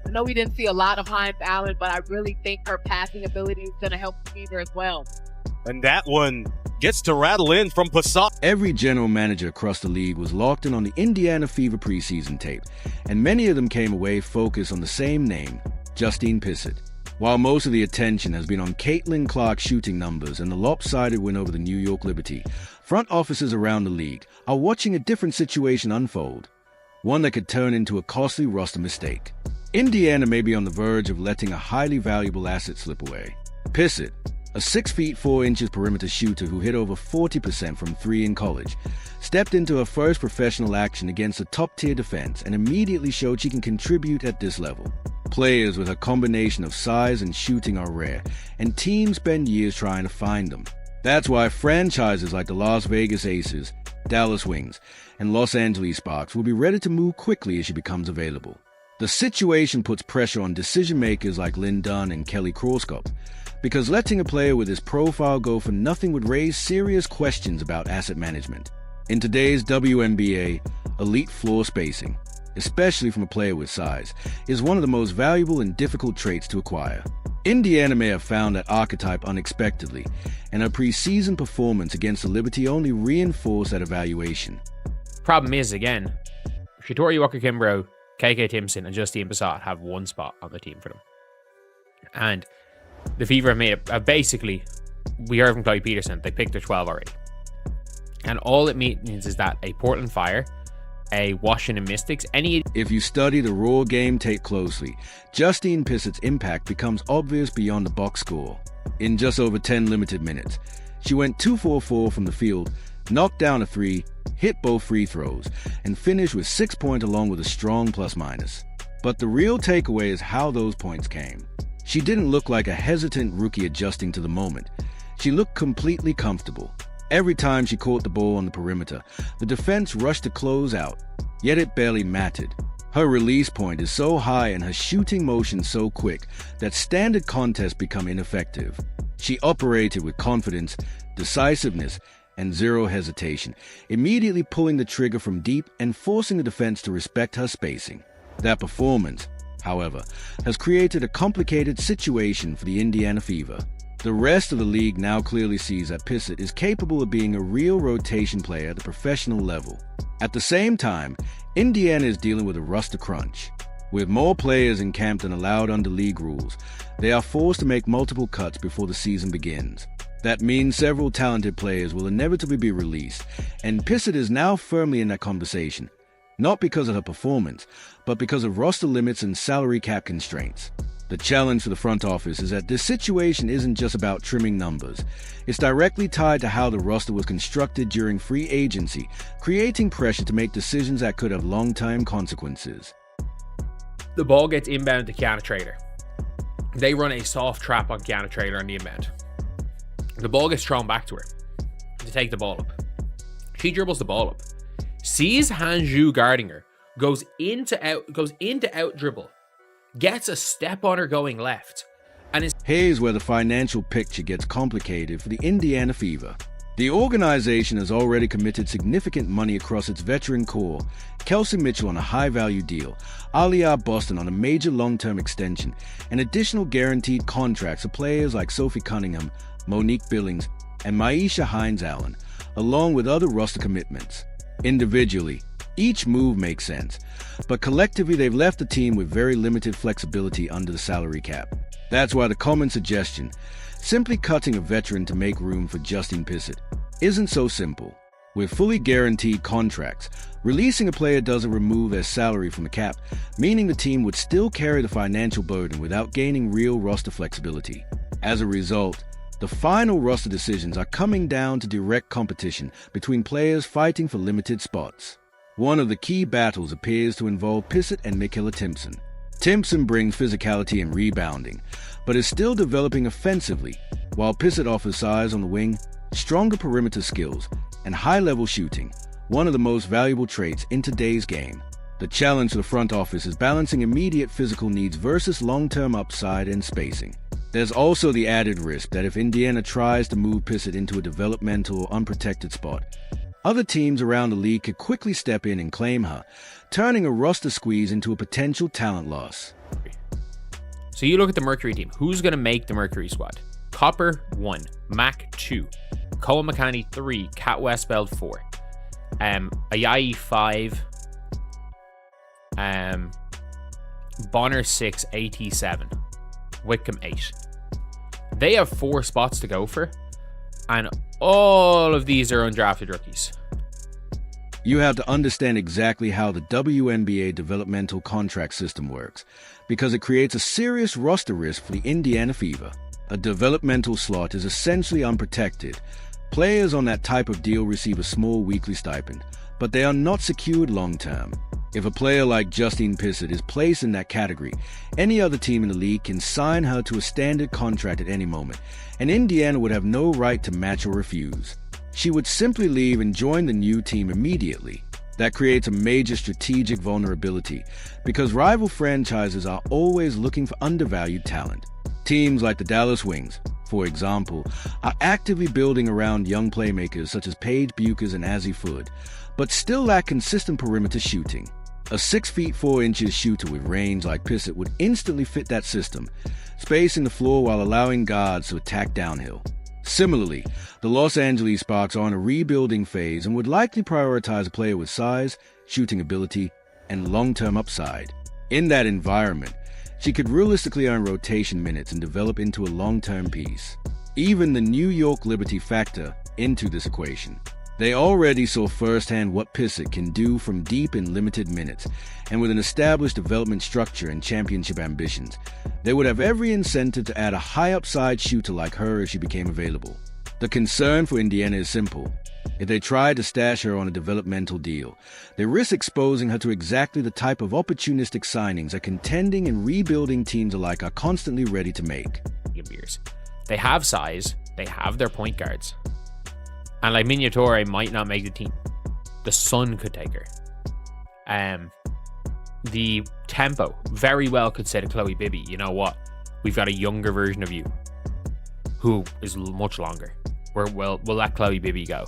I know we didn't see a lot of Hines Allen, but I really think her passing ability is going to help the Fever as well. And that one gets to rattle in from Passat. Every general manager across the league was locked in on the Indiana Fever preseason tape, and many of them came away focused on the same name, Justine Pissett. While most of the attention has been on Caitlin Clark's shooting numbers and the lopsided win over the New York Liberty, front offices around the league are watching a different situation unfold, one that could turn into a costly roster mistake. Indiana may be on the verge of letting a highly valuable asset slip away. Pissett, a 6 feet 4 inches perimeter shooter who hit over 40% from three in college, stepped into her first professional action against a top-tier defense and immediately showed she can contribute at this level. Players with a combination of size and shooting are rare, and teams spend years trying to find them. That's why franchises like the Las Vegas Aces, Dallas Wings, and Los Angeles Sparks will be ready to move quickly as she becomes available. The situation puts pressure on decision-makers like Lynn Dunn and Kelly Kroskop, because letting a player with his profile go for nothing would raise serious questions about asset management. In today's WNBA, elite floor spacing, especially from a player with size, is one of the most valuable and difficult traits to acquire. Indiana may have found that archetype unexpectedly, and her preseason performance against the Liberty only reinforced that evaluation. Problem is, again, Shitori Walker-Kimbrough, KK Timpson, and Justine Pissett have one spot on the team for them. And the Fever have made it, basically, we heard from Chloe Peterson, they picked their 12 already. And all it means is that a Portland Fire, a Washington Mystics, If you study the raw game tape closely, Justine Pissett's impact becomes obvious beyond the box score. In just over 10 limited minutes, she went 2-for-4 from the field, knocked down a 3, hit both free throws, and finished with 6 points along with a strong plus-minus. But the real takeaway is how those points came. She didn't look like a hesitant rookie adjusting to the moment. She looked completely comfortable. Every time she caught the ball on the perimeter, the defense rushed to close out, yet it barely mattered. Her release point is so high and her shooting motion so quick that standard contests become ineffective. She operated with confidence, decisiveness, and zero hesitation, immediately pulling the trigger from deep and forcing the defense to respect her spacing. That performance, however, has created a complicated situation for the Indiana Fever. The rest of the league now clearly sees that Pissett is capable of being a real rotation player at the professional level. At the same time, Indiana is dealing with a roster crunch. With more players in camp than allowed under league rules, they are forced to make multiple cuts before the season begins. That means several talented players will inevitably be released, and Pissett is now firmly in that conversation, not because of her performance, but because of roster limits and salary cap constraints. The challenge for the front office is that this situation isn't just about trimming numbers. It's directly tied to how the roster was constructed during free agency, creating pressure to make decisions that could have long-term consequences. the ball gets inbound to Kiana Traylor. They run a soft trap on Kiana Traylor on the inbound. The ball gets thrown back to her to take the ball up. She dribbles the ball up, sees Hanju guarding her, goes into out dribble, gets a step on her going left, and is... Here's where the financial picture gets complicated for the Indiana Fever. The organization has already committed significant money across its veteran core, Kelsey Mitchell on a high-value deal, Aliyah Boston on a major long-term extension, and additional guaranteed contracts for players like Sophie Cunningham, Monique Billings, and Maisha Hines-Allen, along with other roster commitments. Individually, each move makes sense, but collectively they've left the team with very limited flexibility under the salary cap. That's why the common suggestion, simply cutting a veteran to make room for Justine Pissett, isn't so simple. With fully guaranteed contracts, releasing a player doesn't remove their salary from the cap, meaning the team would still carry the financial burden without gaining real roster flexibility. As a result, the final roster decisions are coming down to direct competition between players fighting for limited spots. One of the key battles appears to involve Pissett and Mikayla Timpson. Timpson brings physicality and rebounding, but is still developing offensively, while Pissett offers size on the wing, stronger perimeter skills, and high-level shooting, one of the most valuable traits in today's game. The challenge for the front office is balancing immediate physical needs versus long-term upside and spacing. There's also the added risk that if Indiana tries to move Pissett into a developmental or unprotected spot, other teams around the league could quickly step in and claim her, turning a roster squeeze into a potential talent loss. So you look at the Mercury team. Who's going to make the Mercury squad? Copper, 1. Mac, 2. Cole McCanny, 3. Kat Westbeld, 4. Ayayi, 5. Bonner, 6. AT, 7. Whitcomb, 8. They have 4 spots to go for, and all of these are undrafted rookies. You have to understand exactly how the WNBA developmental contract system works, because it creates a serious roster risk for the Indiana Fever. A developmental slot is essentially unprotected. Players on that type of deal receive a small weekly stipend, but they are not secured long-term. If a player like Justine Pissett is placed in that category, any other team in the league can sign her to a standard contract at any moment, and Indiana would have no right to match or refuse. She would simply leave and join the new team immediately. That creates a major strategic vulnerability, because rival franchises are always looking for undervalued talent. Teams like the Dallas Wings, for example, are actively building around young playmakers such as Paige Buchers and Azzi Fudd, but still lack consistent perimeter shooting. A 6 feet 4 inches shooter with range like Pissett would instantly fit that system, spacing the floor while allowing guards to attack downhill. Similarly, the Los Angeles Sparks are in a rebuilding phase and would likely prioritize a player with size, shooting ability, and long-term upside. In that environment, she could realistically earn rotation minutes and develop into a long-term piece. Even the New York Liberty factor into this equation. They already saw firsthand what Pissett can do from deep in limited minutes, and with an established development structure and championship ambitions, they would have every incentive to add a high upside shooter like her if she became available. The concern for Indiana is simple. If they try to stash her on a developmental deal, they risk exposing her to exactly the type of opportunistic signings that contending and rebuilding teams alike are constantly ready to make. They have size, they have their point guards. And like Miniatore might not make the team. The Sun could take her. The tempo very well could say to Chloe Bibby, you know what? We've got a younger version of you who is much longer. We'll let Chloe Bibby go.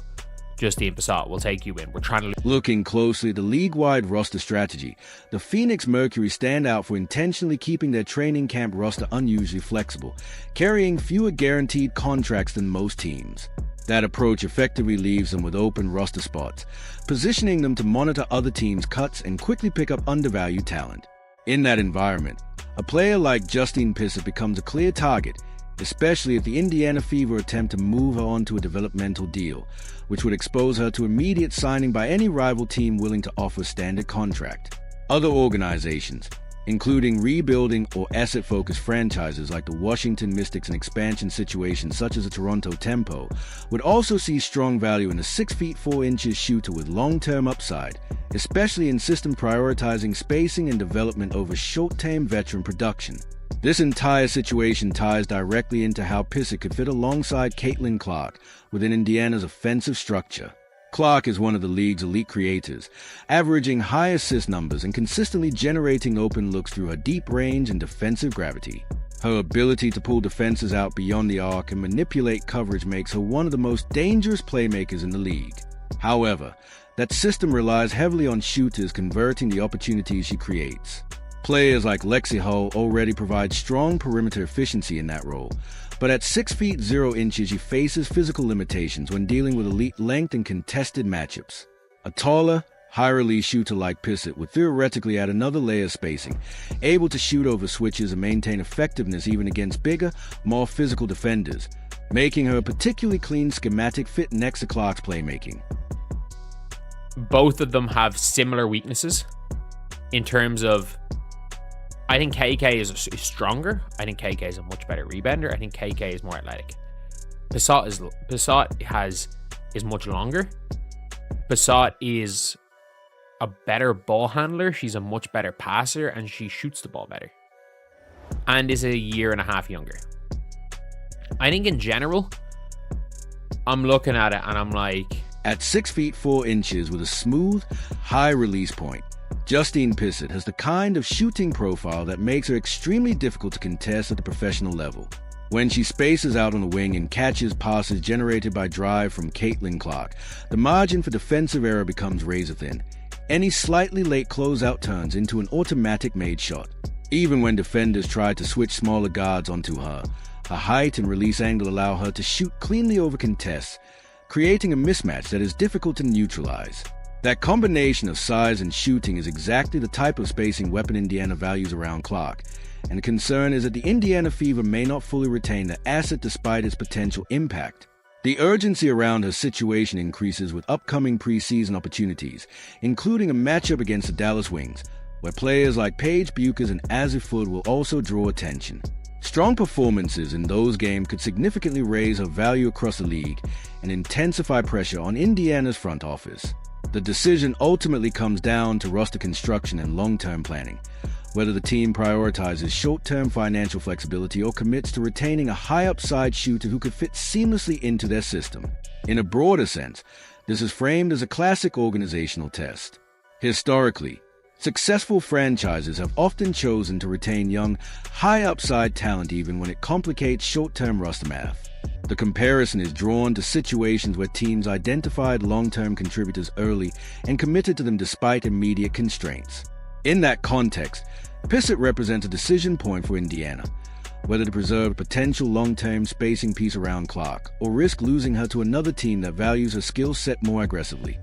Justine Pissett, we'll take you in. We're trying to... Looking closely at the league-wide roster strategy, the Phoenix Mercury stand out for intentionally keeping their training camp roster unusually flexible, carrying fewer guaranteed contracts than most teams. That approach effectively leaves them with open roster spots, positioning them to monitor other teams' cuts and quickly pick up undervalued talent. In that environment, a player like Justine Pissett becomes a clear target, especially if the Indiana Fever attempt to move her onto a developmental deal, which would expose her to immediate signing by any rival team willing to offer a standard contract. Other organizations, including rebuilding or asset-focused franchises like the Washington Mystics in expansion situations such as the Toronto Tempo, would also see strong value in a 6 feet 4 inches shooter with long-term upside, especially in system prioritizing spacing and development over short-term veteran production. This entire situation ties directly into how Pissett could fit alongside Caitlin Clark within Indiana's offensive structure. Clark is one of the league's elite creators, averaging high assist numbers and consistently generating open looks through her deep range and defensive gravity. Her ability to pull defenses out beyond the arc and manipulate coverage makes her one of the most dangerous playmakers in the league. However, that system relies heavily on shooters converting the opportunities she creates. Players like Lexi Hull already provide strong perimeter efficiency in that role, but at 6 feet 0 inches she faces physical limitations when dealing with elite length and contested matchups. A taller, high-release shooter like Pissett would theoretically add another layer of spacing, able to shoot over switches and maintain effectiveness even against bigger, more physical defenders, making her a particularly clean schematic fit next to Clark's playmaking. Both of them have similar weaknesses in terms of... I think KK is stronger. I think KK is a much better rebounder. I think KK is more athletic. Pissett is much longer. Pissett is a better ball handler. She's a much better passer, and she shoots the ball better. And is a year and a half younger. I think in general, I'm looking at it and I'm like... At 6 feet 4 inches with a smooth, high release point, Justine Pissett has the kind of shooting profile that makes her extremely difficult to contest at the professional level. When she spaces out on the wing and catches passes generated by drive from Caitlin Clark, the margin for defensive error becomes razor thin. Any slightly late closeout turns into an automatic made shot. Even when defenders tried to switch smaller guards onto her, her height and release angle allow her to shoot cleanly over contests, creating a mismatch that is difficult to neutralize. That combination of size and shooting is exactly the type of spacing weapon Indiana values around Clark, and the concern is that the Indiana Fever may not fully retain the asset despite its potential impact. The urgency around her situation increases with upcoming preseason opportunities, including a matchup against the Dallas Wings, where players like Paige Buchers and Azifud will also draw attention. Strong performances in those games could significantly raise her value across the league and intensify pressure on Indiana's front office. The decision ultimately comes down to roster construction and long-term planning, whether the team prioritizes short-term financial flexibility or commits to retaining a high-upside shooter who could fit seamlessly into their system. In a broader sense, this is framed as a classic organizational test. Historically, successful franchises have often chosen to retain young, high-upside talent even when it complicates short-term roster math. The comparison is drawn to situations where teams identified long-term contributors early and committed to them despite immediate constraints. In that context, Pissett represents a decision point for Indiana, whether to preserve a potential long-term spacing piece around Clark or risk losing her to another team that values her skill set more aggressively.